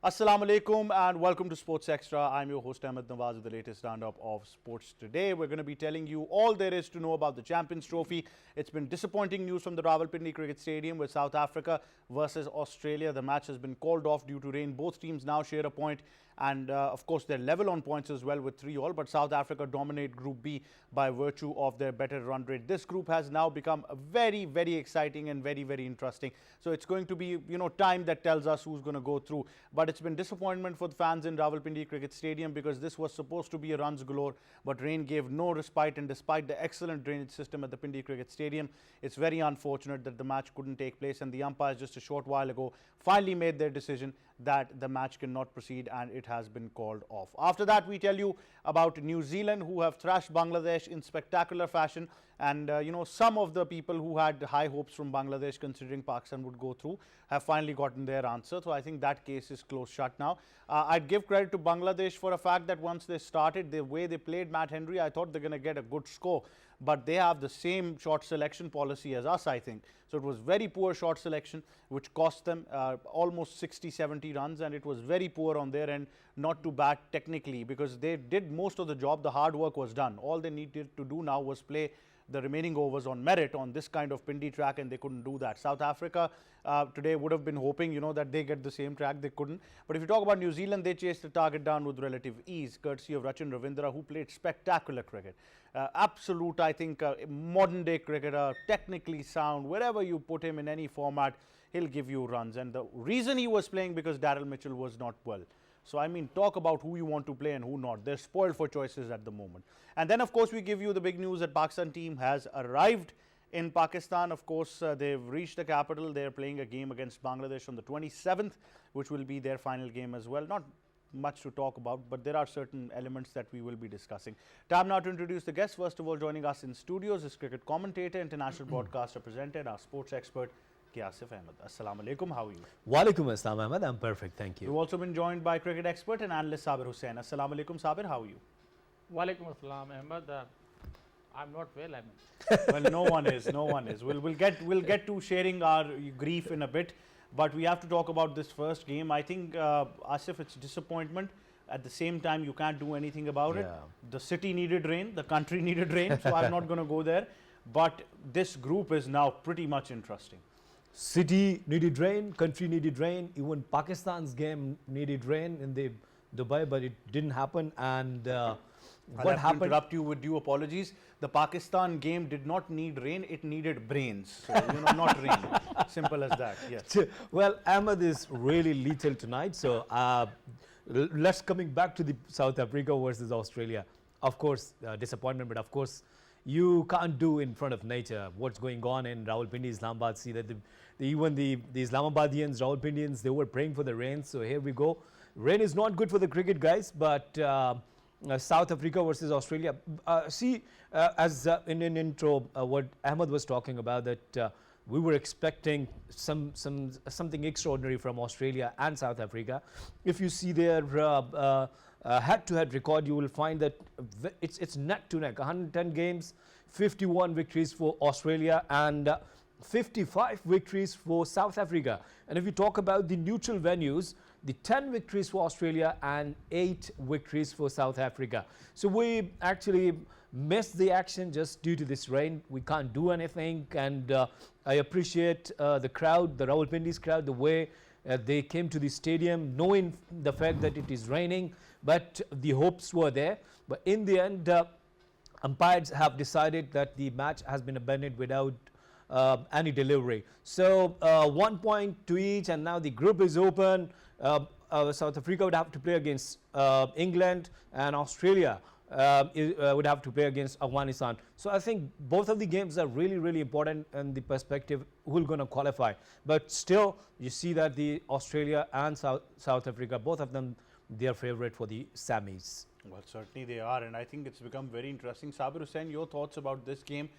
Assalamu alaikum and welcome to Sports Extra. I'm your host Ahmed Nawaz with the latest roundup of sports today. We're going to be telling you all there is to know about the Champions Trophy. It's been disappointing news from the Rawalpindi Cricket Stadium with South Africa versus Australia. The match has been called off due to rain. Both teams now share a point and of course they're level on points as well with 3-all, but South Africa dominate Group B by virtue of their better run rate. This group has now become very exciting and very interesting. So it's going to be, time that tells us who's going to go through. But it's been disappointment for the fans in Rawalpindi Cricket Stadium because this was supposed to be a runs galore, but rain gave no respite, and despite the excellent drainage system at the Pindi Cricket Stadium, it's very unfortunate that the match couldn't take place, and the umpires just a short while ago finally made their decision that the match cannot proceed and it has been called off. After that, we tell you about New Zealand, who have thrashed Bangladesh in spectacular fashion, and some of the people who had high hopes from Bangladesh considering Pakistan would go through have finally gotten their answer. So I think that case is closed shut now. I'd give credit to Bangladesh for a fact that once they started, the way they played Matt Henry, I thought they're going to get a good score, but they have the same shot selection policy as us, I think. So it was very poor shot selection, which cost them almost 60-70 runs, and it was very poor on their end not to bat technically because they did most of the job. The hard work was done. All they needed to do now was play the remaining overs on merit on this kind of Pindi track, and they couldn't do that. South Africa today would have been hoping, that they get the same track. They couldn't. But if you talk about New Zealand, they chased the target down with relative ease, courtesy of Rachin Ravindra, who played spectacular cricket. Absolute, I think, modern day cricketer, technically sound. Wherever you put him in any format, he'll give you runs. And the reason he was playing because Daryl Mitchell was not well. So, I mean, talk about who you want to play and who not. They're spoiled for choices at the moment. And then, of course, we give you the big news that Pakistan team has arrived in Pakistan. Of course, they've reached the capital. They're playing a game against Bangladesh on the 27th, which will be their final game as well. Not much to talk about, but there are certain elements that we will be discussing. Time now to introduce the guests. First of all, joining us in studios is cricket commentator, international broadcaster, presenter, our sports expert, Asif Ahmed. Assalamu alaikum, how are you? Walaikum assalam, Ahmed. I'm perfect, thank you. We've also been joined by cricket expert and analyst Sabir Hussain. Assalamu alaikum, Sabir, how are you? Walaikum assalam, Ahmed. I'm not well, Well, no one is. We'll get to sharing our grief in a bit, but we have to talk about this first game. I think, Asif, it's disappointment. At the same time, you can't do anything about it. The city needed rain, the country needed rain, so I'm not going to go there. But this group is now pretty much interesting. City needed rain, country needed rain, even Pakistan's game needed rain in the Dubai, but it didn't happen. And what happened? To interrupt you with due apologies. The Pakistan game did not need rain; it needed brains. So, not rain. Simple as that. Yes. Well, Ahmed is really lethal tonight. So let's coming back to the South Africa versus Australia. Of course, disappointment, but of course, you can't do in front of nature what's going on in Rawalpindi, Islamabad. See that even the Islamabadians, Rawalpindians, they were praying for the rain. So here we go. Rain is not good for the cricket, guys, but South Africa versus Australia. As in an intro, what Ahmed was talking about, that we were expecting something extraordinary from Australia and South Africa. If you see their head-to-head record, you will find that it's neck to neck. 110 games, 51 victories for Australia, and 55 victories for South Africa. And if you talk about the neutral venues, the 10 victories for Australia and 8 victories for South Africa. So we actually missed the action just due to this rain. We can't do anything, and I appreciate the crowd, the Rawalpindi's crowd, the way they came to the stadium knowing the fact that it is raining, but the hopes were there. But in the end, umpires have decided that the match has been abandoned without any delivery. So 1 point to each, and now the group is open. South Africa would have to play against England, and Australia would have to play against Afghanistan. So I think both of the games are really important in the perspective who's going to qualify. But still, you see that the Australia and South Africa, both of them, they are favorite for the semis. Well, certainly they are, and I think it's become very interesting. Sabir Hussain, your thoughts about this game?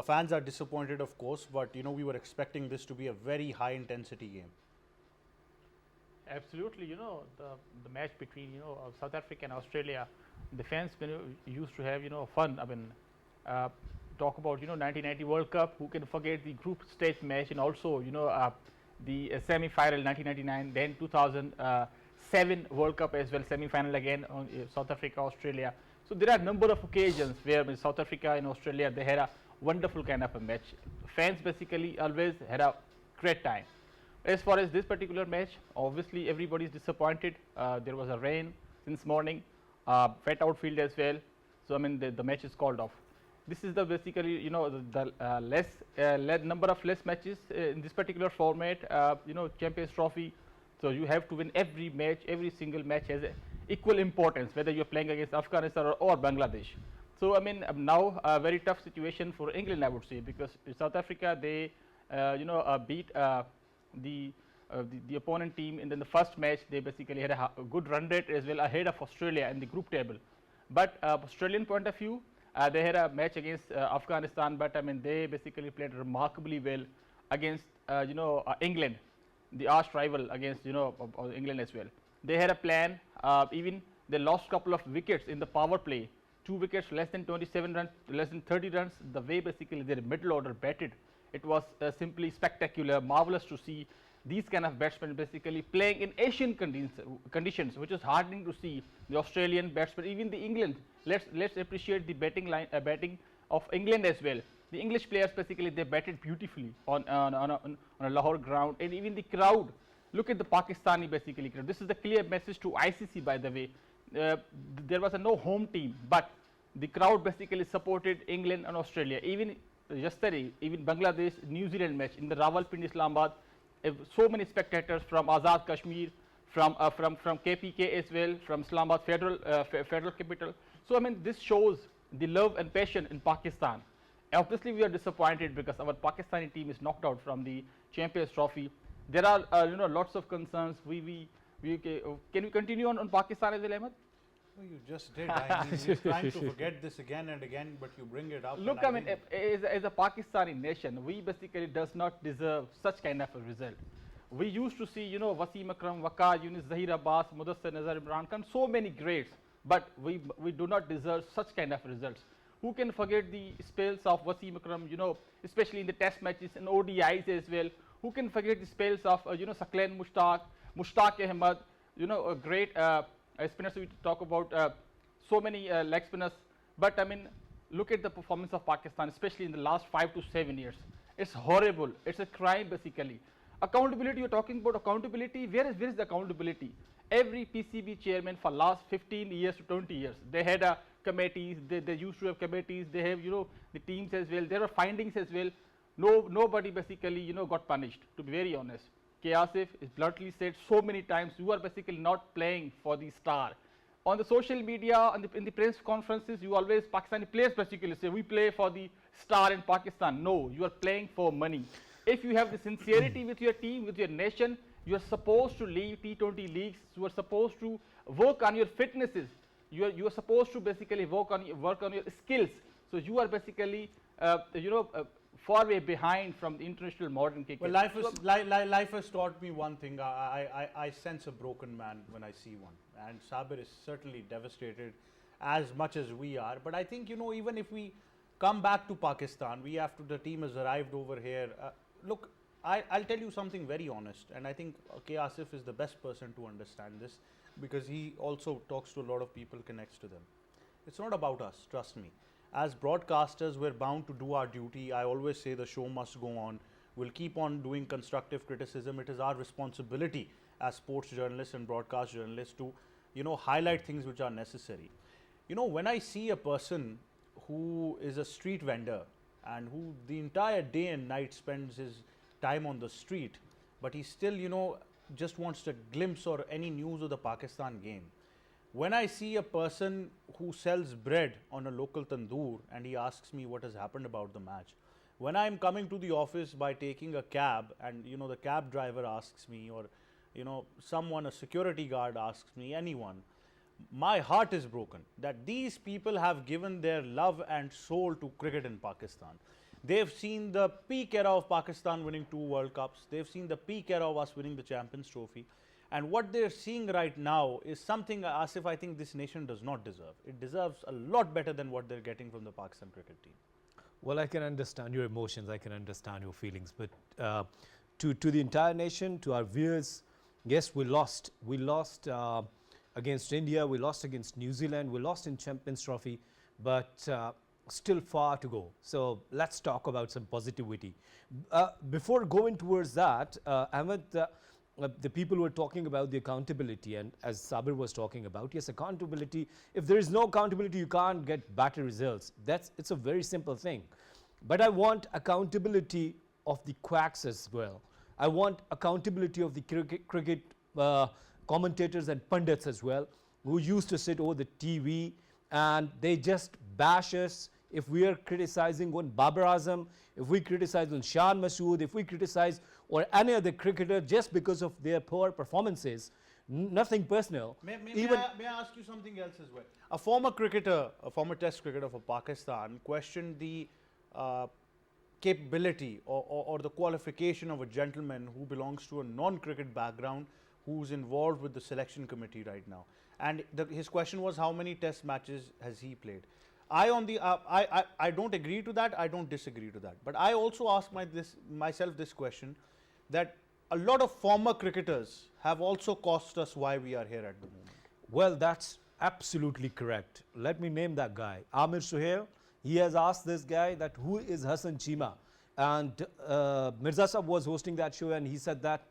Fans are disappointed, of course, but we were expecting this to be a very high intensity game. Absolutely, the match between South Africa and Australia, the fans used to have fun. I mean, talk about 1990 World Cup. Who can forget the group stage match, and also the semi-final 1999, then 2000. 7 World Cup as well, semi-final again on South Africa, Australia. So there are a number of occasions where in South Africa and Australia they had a wonderful kind of a match. Fans basically always had a great time. As far as this particular match, obviously everybody is disappointed. There was a rain since morning, wet outfield as well. So I mean the match is called off. This is the basically the number of less matches in this particular format. Champions Trophy. So you have to win every match. Every single match has equal importance, whether you're playing against Afghanistan or Bangladesh. So I mean now a very tough situation for England, I would say, because South Africa they beat the opponent team, and then the first match they basically had a good run rate as well ahead of Australia in the group table. But Australian point of view, they had a match against Afghanistan, but I mean they basically played remarkably well against England, the arch rival against England as well. They had a plan. Even they lost couple of wickets in the power play. 2 wickets, less than 27 runs, less than 30 runs. The way basically their middle order batted, it was simply spectacular, marvelous to see these kind of batsmen basically playing in Asian conditions, which is heartening to see. The Australian batsmen, even the England. Let's appreciate the batting of England as well. The English players basically they batted beautifully on a Lahore ground, and even the crowd. Look at the Pakistani basically crowd. This is a clear message to ICC, by the way. There was no home team, but the crowd basically supported England and Australia. Even yesterday, even Bangladesh New Zealand match in the Rawalpindi, Islamabad, so many spectators from Azad Kashmir, from KPK as well, from Islamabad federal capital. So I mean this shows the love and passion in Pakistan. Obviously we are disappointed because our Pakistani team is knocked out from the Champions Trophy. There are lots of concerns. Can we continue on Pakistan as well, Ahmed? No, you just did. I mean, you're trying to forget this again and again, but you bring it up. Look, I mean, as a Pakistani nation, we basically does not deserve such kind of a result. We used to see, Wasim Akram, Waqar, Yunus, Zahir Abbas, Mudassir Nazar, Imran Khan, so many greats, but we do not deserve such kind of results. Who can forget the spells of Wasim Akram, especially in the test matches and ODIs as well? Who can forget the spells of, Saqlain Mushtaq Ahmed, a great spinners we talk about, so many leg spinners. But I mean, look at the performance of Pakistan, especially in the last 5 to 7 years. It's horrible. It's a crime basically. Accountability, you're talking about accountability. Where is the accountability? Every PCB chairman for last 15 years to 20 years, they had committees. They used to have committees. They have the teams as well. There are findings as well. Nobody basically got punished. To be very honest, Asif is bluntly said so many times, you are basically not playing for the star. On the social media, in the press conferences, you always, Pakistani players basically say, we play for the star in Pakistan. No, you are playing for money. If you have the sincerity with your team, with your nation, you are supposed to leave T20 leagues. You are supposed to work on your fitnesses. You are supposed to basically work on your skills. So you are basically, far way behind from the international modern cricket. Well, life has taught me one thing. I sense a broken man when I see one, and Sabir is certainly devastated as much as we are. But I think even if we come back to Pakistan, the team has arrived over here. Look, I'll tell you something very honest, and I think Asif is the best person to understand this because he also talks to a lot of people, connects to them. It's not about us, trust me. As broadcasters, we're bound to do our duty. I always say the show must go on. We'll keep on doing constructive criticism. It is our responsibility as sports journalists and broadcast journalists to, highlight things which are necessary. When I see a person who is a street vendor and who the entire day and night spends his time on the street, but he still, just wants a glimpse or any news of the Pakistan game. When I see a person who sells bread on a local tandoor and he asks me what has happened about the match, when I'm coming to the office by taking a cab and the cab driver asks me, or someone, a security guard asks me, anyone, my heart is broken that these people have given their love and soul to cricket in Pakistan. They've seen the peak era of Pakistan winning 2 World Cups. They've seen the peak era of us winning the Champions Trophy. And what they're seeing right now is something, Asif, I think this nation does not deserve. It deserves a lot better than what they're getting from the Pakistan cricket team. Well, I can understand your emotions, I can understand your feelings, but to the entire nation, to our viewers, Yes, we lost. We lost against India. We lost against New Zealand. We lost in Champions Trophy, but still far to go. So let's talk about some positivity. Before going towards that, Ahmed, the people were talking about the accountability, and as Sabir was talking about, yes, accountability. If there is no accountability, you can't get better results. It's a very simple thing. But I want accountability of the quacks as well. I want accountability of the cricket commentators and pundits as well, who used to sit over the TV and they just bash us if we are criticizing on Babar Azam, if we criticize on Shan Masood, if we criticize or any other cricketer just because of their poor performances. Nothing personal. May I ask you something else as well? A former cricketer, a former test cricketer for Pakistan questioned the capability or the qualification of a gentleman who belongs to a non-cricket background who's involved with the selection committee right now. And his question was, how many test matches has he played? I don't agree to that, I don't disagree to that. But I also ask myself this question, that a lot of former cricketers have also cost us why we are here at the moment. Well, that's absolutely correct. Let me name that guy. Amir Suhail, he has asked this guy that who is Hassan Chima? And Mirza Sahab was hosting that show and he said that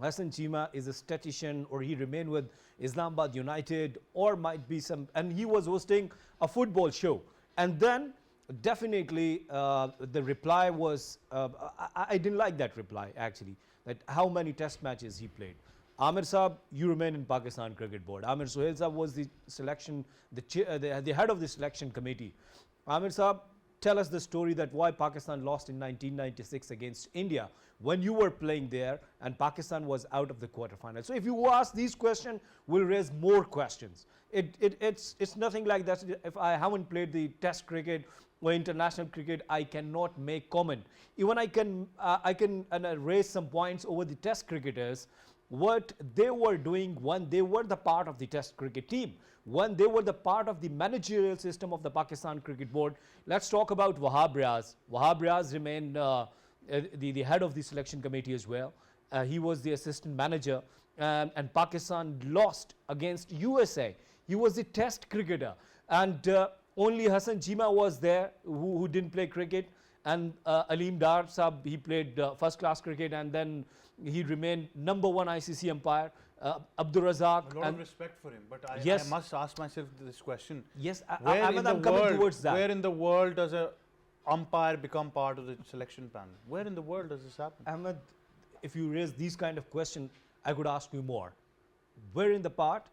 Hassan Chima is a statistician, or he remained with Islamabad United, or might be some, and he was hosting a football show. And then definitely the reply was, I didn't like that reply actually, that how many test matches he played. Amir Saab, you remain in Pakistan Cricket Board. Amir Suhail Saab was the selection, the head of the selection committee. Amir Saab, tell us the story that why Pakistan lost in 1996 against India when you were playing there and Pakistan was out of the quarterfinal. So if you ask these questions, we'll raise more questions. It's nothing like that. If I haven't played the test cricket or international cricket, I cannot make comment. Even I can raise some points over the test cricketers, what they were doing when they were the part of the test cricket team, when they were the part of the managerial system of the Pakistan Cricket Board. Let's talk about Wahab Riaz. Wahab Riaz remained the head of the selection committee as well. He was the assistant manager, and Pakistan lost against USA. He was the test cricketer, and only Hassan Chima was there who didn't play cricket, and Aleem Dar Sahab, he played first class cricket, and then he remained #1 ICC umpire. Abdur Razak. A lot of respect for him, but I Yes. must ask myself this question. Yes, Where in the I'm coming world, towards that. where in the world does a umpire become part of the selection panel? Where in the world does this happen? Ahmed, if you raise these kind of questions, I could ask you more. Where in the part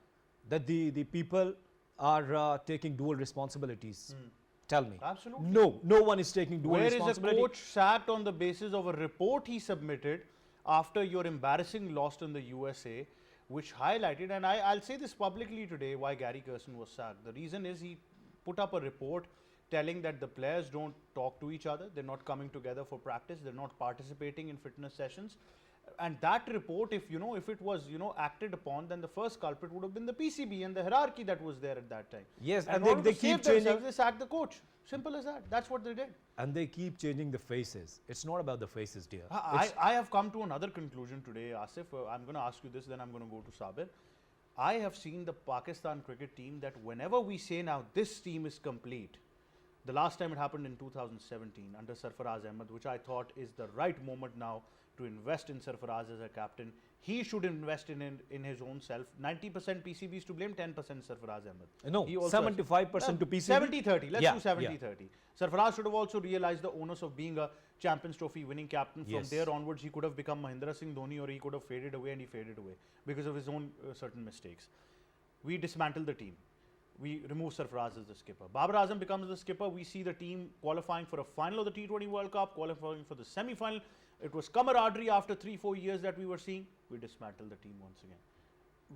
that the people are taking dual responsibilities? Tell me. Absolutely. No one is taking dual Where is a responsibility. coach sacked on the basis of a report he submitted after your embarrassing loss in the USA, which highlighted, and I'll say this publicly today, why Gary Kirsten was sacked. The reason is he put up a report telling that the players don't talk to each other, they're not coming together for practice, they're not participating in fitness sessions. And that report, if it was acted upon, then the first culprit would have been the PCB and the hierarchy that was there at that time. Yes, and and they keep changing. They sacked the coach. Simple as that. That's what they did. And they keep changing the faces. It's not about the faces, dear. I have come to another conclusion today, Asif. I'm going to ask you this, then I'm going to go to Sabir. I have seen the Pakistan cricket team that whenever we say now this team is complete, the last time it happened in 2017 under Sarfaraz Ahmed, which I thought is the right moment now to invest in Sarfaraz as a captain. He should invest in his own self. 90% PCB is to blame, 10% Sarfaraz Ahmed. No, He also 75% to PCB. 70-30. Let's Yeah, do 70-30. Sarfaraz should have also realized the onus of being a Champions Trophy winning captain. From Yes. there onwards, he could have become Mahindra Singh Dhoni, or he could have faded away, and he faded away because of his own certain mistakes. We dismantled the team. We remove Sarfaraz as the skipper. Babar Azam becomes the skipper. We see the team qualifying for a final of the T20 World Cup, qualifying for the semi-final. It was camaraderie after 3-4 years that we were seeing. We dismantled the team once again.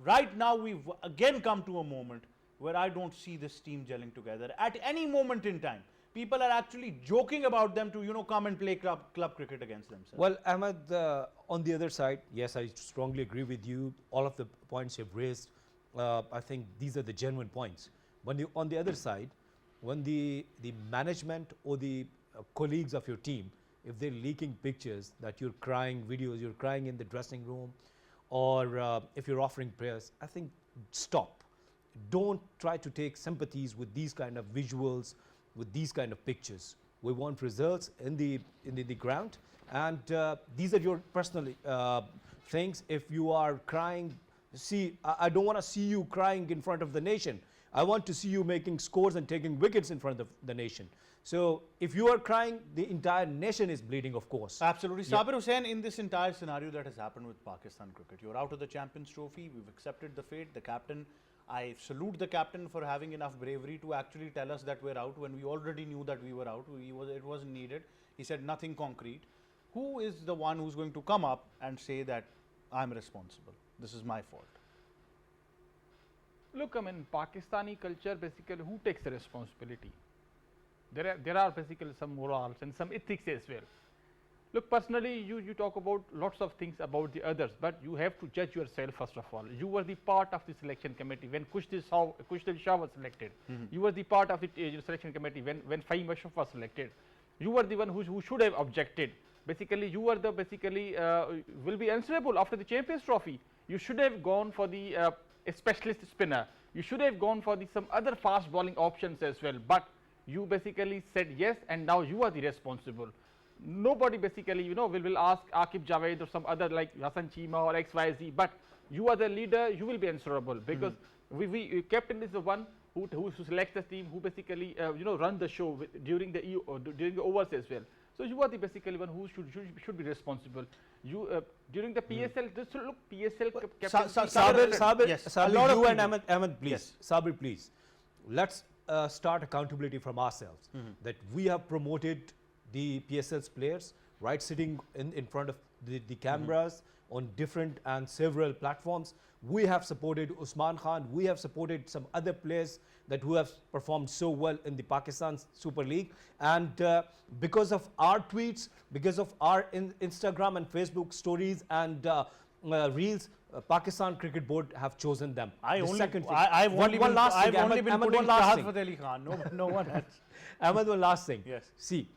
Right now, we've again come to a moment where I don't see this team gelling together. At any moment in time, people are actually joking about them to, come and play club cricket against themselves. Well, Ahmed, on the other side, yes, I strongly agree with you. All of the points you've raised, I think these are the genuine points. When on the other side, when the management or the colleagues of your team, if they're leaking pictures that you're crying, videos, you're crying in the dressing room, or if you're offering prayers, I think stop. Don't try to take sympathies with these kind of visuals, with these kind of pictures. We want results in the ground, and these are your personal things. If you are crying, see, I don't want to see you crying in front of the nation. I want to see you making scores and taking wickets in front of the nation. So if you are crying, the entire nation is bleeding, of course. Absolutely. Sabir Hussain, in this entire scenario that has happened with Pakistan cricket, you're out of the Champions Trophy, we've accepted the fate, the captain, I salute the captain for having enough bravery to actually tell us that we're out when we already knew that we were out. It wasn't needed. He said nothing concrete. Who is the one who's going to come up and say that I'm responsible? This is my fault. Look, I mean, Pakistani culture, basically, who takes the responsibility? There are basically some morals and some ethics as well. Look, personally, you talk about lots of things about the others, but you have to judge yourself first of all. You were the part of the selection committee when Kushdil Shah was selected. You were the part of the selection committee when Fahim Ashraf was selected. You were the one who should have objected. Basically, you were the will be answerable after the Champions Trophy. You should have gone for the a specialist spinner. You should have gone for some other fast bowling options as well. But you basically said yes, and now you are the responsible. Nobody basically, will ask Aqib Javed or some other like Hassan Chima or XYZ. But you are the leader. You will be answerable because captain is the one who selects the team, who basically run the show during the overs as well. So you are the basically one who should be responsible. You during the PSL, just look PSL captain. Sabir, you and Ahmed, please. Yes. Sabir, please. Let's start accountability from ourselves. That we have promoted the PSL's players, right, sitting in front of the cameras on different and several platforms. We have supported Usman Khan. We have supported some other players who have performed so well in the Pakistan Super League. And because of our tweets, because of our Instagram and Facebook stories and reels, Pakistan Cricket Board have chosen them. I've only been Ahmed, putting last Rahat Ali Khan. No one else. Ahmed, one last thing. Yes. See,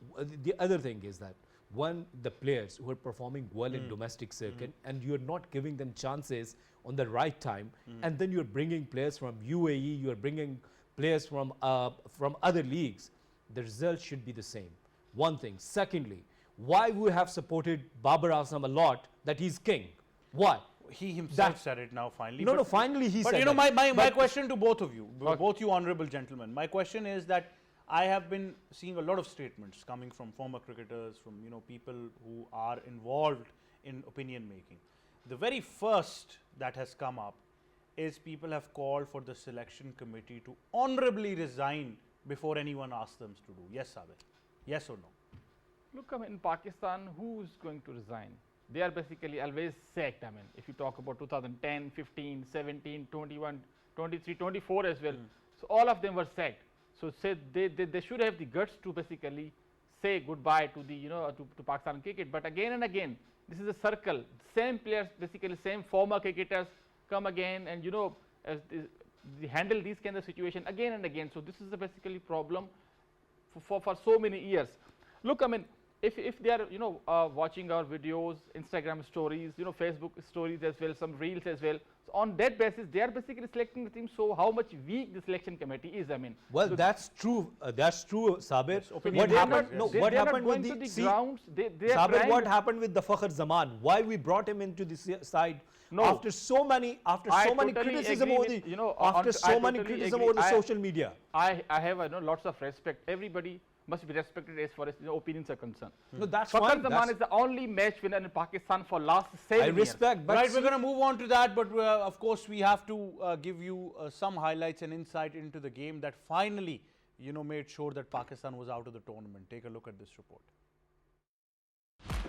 the other thing is that when the players who are performing well in domestic circuit and you're not giving them chances on the right time, and then you're bringing players from UAE, you're bringing players from other leagues, the result should be the same. One thing. Secondly, why we have supported Babar Azam a lot, that he's king. Why? He himself said it now finally. No, finally he said it. But my question to both of you, both you honorable gentlemen, my question is that I have been seeing a lot of statements coming from former cricketers, from people who are involved in opinion making. The very first that has come up is people have called for the selection committee to honorably resign before anyone asks them to do. Yes, Sabir? Yes or no? Look, I mean, in Pakistan, who is going to resign? They are basically always sacked. I mean, if you talk about 2010, 15, 17, 21, 23, 24 as well. So all of them were sacked. So they should have the guts to basically say goodbye to the to Pakistan cricket. But again and again, this is a circle. Same players, basically same former cricketers come again and they handle these kind of situation again and again. So this is a basically problem for so many years. Look, I mean, if they are watching our videos, Instagram stories, Facebook stories as well, some reels as well. So on that basis, they are basically selecting the team. So how much weak the selection committee is, I mean. Well, so that's true. That's true, Sabir. Yes, What happened? yes. No, They what are not happened with going the, to the grounds. They are Sabir, trying what to- happened with the Fakhr Zaman? Why we brought him into the side No. after so many I totally criticism agree over with, the after I so many totally criticism agree. over the I- social media? I have lots of respect. Everybody must be respected as far as opinions are concerned. No, that's Fakhr fine. Zaman is the only match winner in Pakistan for last 7 I years. respect, but Right, see, we're going to move on to that, but of course we have to give you some highlights and insight into the game that finally, made sure that Pakistan was out of the tournament. Take a look at this report.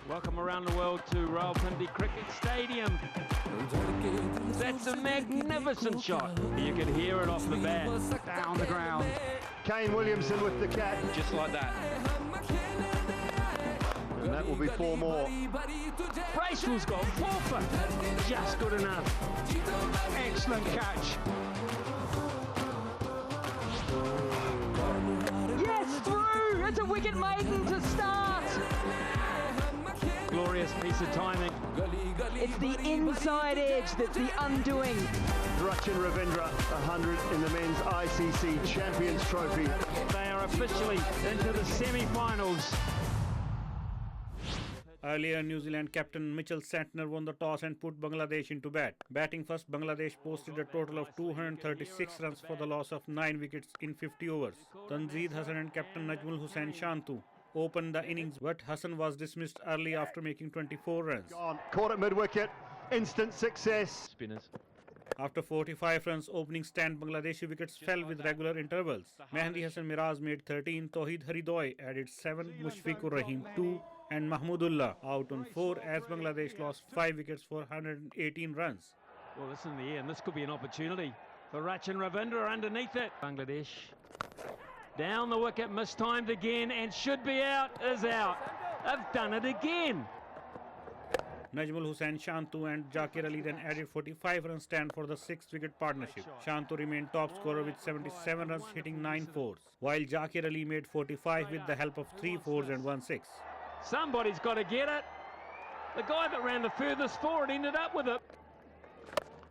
Welcome around the world to Rawalpindi Cricket Stadium. That's a magnificent shot. You can hear it off the bat, down the ground, Kane Williamson with the catch, just like that. and that will be 4 more. Bracewell's gone 4 for, just good enough. Excellent catch. Yes, through! It's a wicket maiden to start! Glorious piece of timing. It's the inside edge that's the undoing. Rachin Ravindra, 100 in the men's ICC Champions Trophy. They are officially into the semi-finals. Earlier, New Zealand captain Mitchell Santner won the toss and put Bangladesh into bat. Batting first, Bangladesh posted a total of 236 runs for the loss of 9 wickets in 50 overs. Tanzeed Hassan and captain Najmul Hussain Shantu opened the innings, but Hassan was dismissed early after making 24 runs. Gone. Caught at mid-wicket, instant success. Spinners. After 45 runs, opening stand Bangladeshi wickets fell with regular intervals. Mehdi Hassan Miraz made 13, Tauheed Haridoy added 7, Mushfiqur Rahim 2 and Mahmudullah out on 4 as Bangladesh lost 5 wickets for 118 runs. Well, this in the end, this could be an opportunity for Rachin Ravindra underneath it. Bangladesh down the wicket, mistimed again, and should be out, is out. They've done it again. Najmul Hussain Shantu and Zakir Ali then added 45 runs stand for the 6-wicket partnership. Shantu remained top scorer with 77 runs, hitting 9 fours, while Zakir Ali made 45 with the help of 3 fours and 1 6. Somebody's got to get it. The guy that ran the furthest forward ended up with it.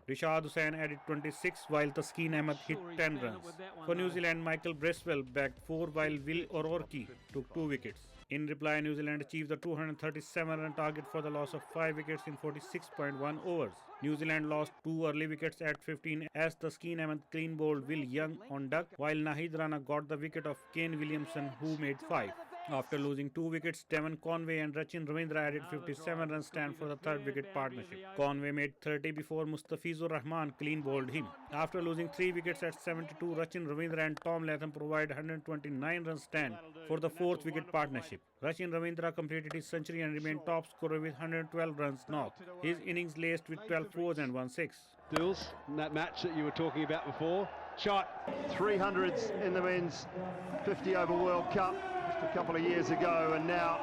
Rishad Hussain added 26 while Taskeen Ahmed hit 10 runs. For New Zealand, Michael Bracewell bagged 4 while Will O'Rourke took 2 wickets. In reply, New Zealand achieved the 237-run target for the loss of 5 wickets in 46.1 overs. New Zealand lost 2 early wickets at 15 as Taskeen Ahmed clean bowled Will Young on duck, while Nahid Rana got the wicket of Kane Williamson, who made 5. After losing 2 wickets, Devon Conway and Rachin Ravindra added 57 runs stand for the 3rd wicket partnership. Conway made 30 before Mustafizur Rahman clean bowled him. After losing 3 wickets at 72, Rachin Ravindra and Tom Latham provided 129 runs stand for the 4th wicket partnership. Rachin Ravindra completed his century and remained top scorer with 112 runs knocked. His innings laced with 12 fours and 1 6. Duels in that match that you were talking about before. Shot. 300s in the men's 50-over World Cup just a couple of years ago, and now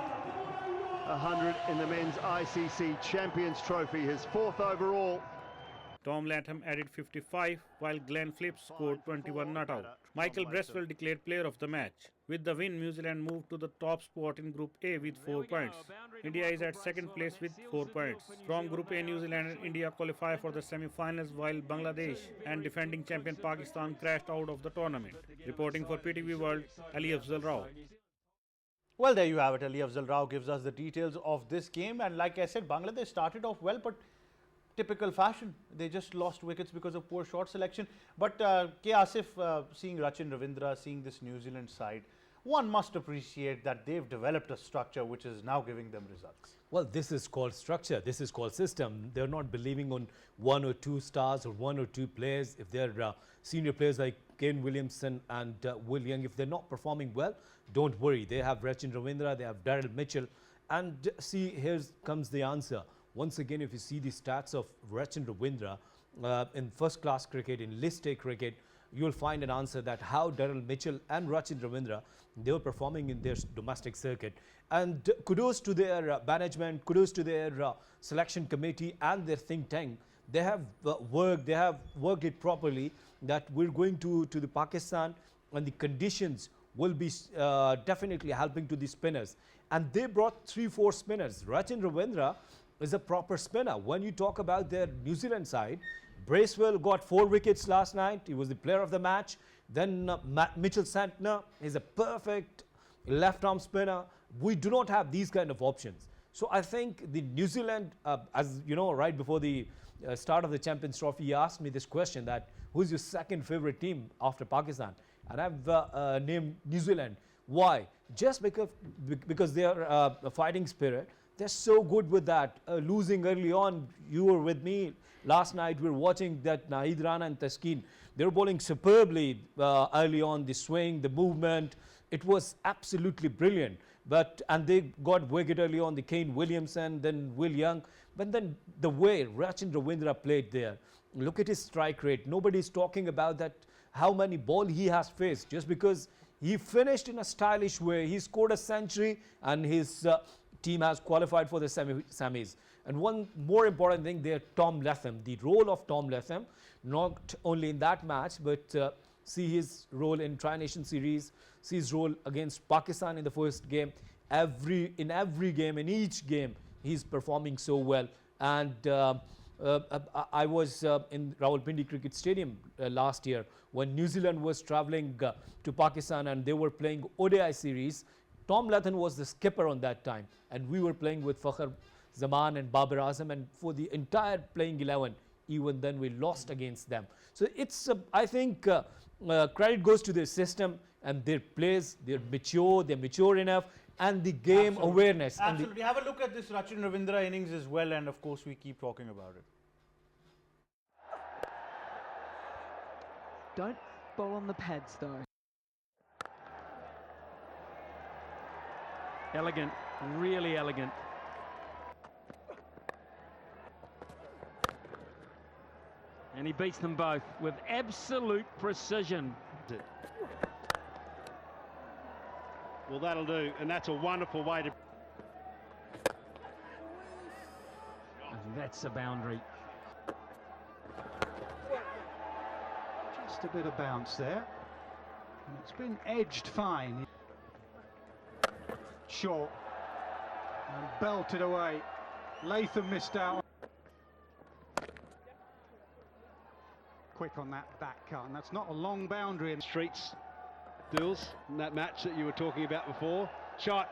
100 in the men's ICC Champions Trophy, his 4th overall. Tom Latham added 55 while Glenn Phillips scored 21 not out. Michael Bracewell declared player of the match. With the win, New Zealand moved to the top spot in Group A with 4 points. India is at 2nd place with 4 points. From Group A, New Zealand and India qualify for the semi-finals, while Bangladesh and defending champion Pakistan crashed out of the tournament. Reporting for PTV World, Ali Afzal Rao. Well, there you have it. Ali Afzal Rao gives us the details of this game, and like I said, Bangladesh started off well, but typical fashion, they just lost wickets because of poor shot selection. But K. Asif, seeing Rachin Ravindra, seeing this New Zealand side, one must appreciate that they've developed a structure which is now giving them results. Well, this is called structure. This is called system. They're not believing on 1 or 2 stars or 1 or 2 players. If they're senior players like Kane Williamson and Will Young, if they're not performing well, don't worry. They have Rachin Ravindra, they have Daryl Mitchell. And see, here comes the answer. Once again, if you see the stats of Rachin Ravindra in first-class cricket, in List A cricket, you will find an answer that how Daryl Mitchell and Rachin Ravindra, they were performing in their domestic circuit. And kudos to their management, kudos to their selection committee and their think tank. They have worked it properly, that we're going to the Pakistan and the conditions will be definitely helping to the spinners. And they brought 3-4 spinners. Rachin Ravindra is a proper spinner. When you talk about their New Zealand side, Bracewell got 4 wickets last night. He was the player of the match. Then Mitchell Santner is a perfect left-arm spinner. We do not have these kind of options. So I think the New Zealand, as you know, right before the start of the Champions Trophy, he asked me this question that who's your second favorite team after Pakistan? And I've named New Zealand. Why? Just because they are a fighting spirit. They're so good with that. Losing early on, you were with me last night. We were watching that Nahid Rana and Taskeen. They were bowling superbly early on. The swing, the movement, it was absolutely brilliant. And they got wicket early on. The Kane Williamson, then Will Young. But then the way Rachin Ravindra played there, look at his strike rate. Nobody's talking about that. How many balls he has faced, just because he finished in a stylish way. He scored a century, and his team has qualified for the semis. And one more important thing there, Tom Latham. The role of Tom Latham, not only in that match, but see his role in Tri-Nation Series, see his role against Pakistan in the first game. In every game, in each game, he's performing so well. And I was in Rawalpindi Cricket Stadium last year when New Zealand was traveling to Pakistan and they were playing ODI series. Tom Latham was the skipper on that time, and we were playing with Fakhar Zaman and Babar Azam, and for the entire playing 11, even then we lost against them. So it's, I think, credit goes to their system and their players. They're mature enough, and the game awareness. Absolutely. Have a look at this Rachin Ravindra innings as well, and of course we keep talking about it. Don't bowl on the pads though. Elegant, really elegant. And he beats them both with absolute precision. Well, that'll do, and that's a wonderful way to... And that's a boundary. Just a bit of bounce there. And it's been edged fine. Short. And belted away. Latham missed out. Quick on that back cut, and that's not a long boundary. Streets, Dills, in that match that you were talking about before. Shot.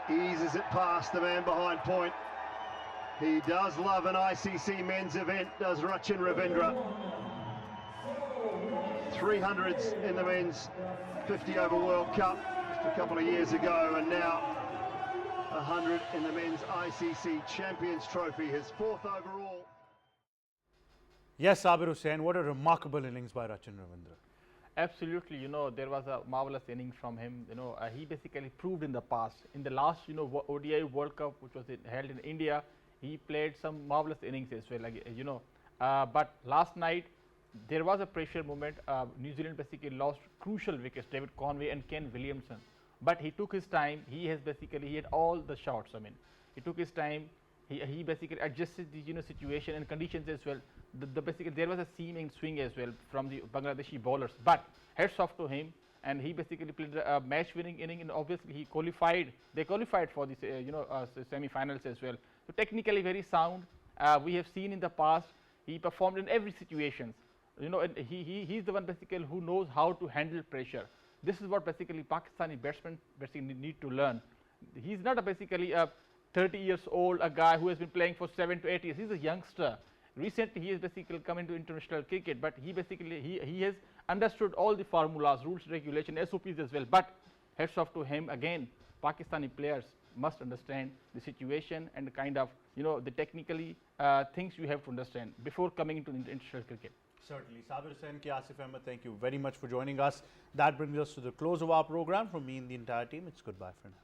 Eases it past the man behind point. He does love an ICC men's event, does Rachin Ravindra. 300s in the men's 50 over World Cup just a couple of years ago, and now 100 in the men's ICC Champions Trophy, his 4th overall. Yes, Sabir Hussain, what a remarkable innings by Rachin Ravindra. Absolutely, you know, there was a marvelous inning from him. You know, he basically proved in the past. In the last, you know, ODI World Cup, which was held in India, he played some marvelous innings as well, like, you know. But last night, there was a pressure moment. New Zealand basically lost crucial wickets, David Conway and Ken Williamson. But he took his time. He had all the shots. I mean, he took his time. He basically adjusted the, you know, situation and conditions as well. Basically there was a seaming swing as well from the Bangladeshi bowlers. But heads off to him, and he basically played a match-winning inning, and obviously he qualified. They qualified for this, semi-finals as well. So technically very sound. We have seen in the past he performed in every situation. You know, and he's the one basically who knows how to handle pressure. This is what basically Pakistani batsmen basically need to learn. He's not basically a 30 years old, a guy who has been playing for 7 to 8 years. He's a youngster. Recently, he has basically come into international cricket, but he basically he has understood all the formulas, rules, regulation, SOPs as well. But heads off to him again. Pakistani players must understand the situation and the kind of, you know, the technically things you have to understand before coming into international cricket. Certainly. Sabir Hussain, Asif Ahmed, thank you very much for joining us. That brings us to the close of our program. From me and the entire team, it's goodbye for now.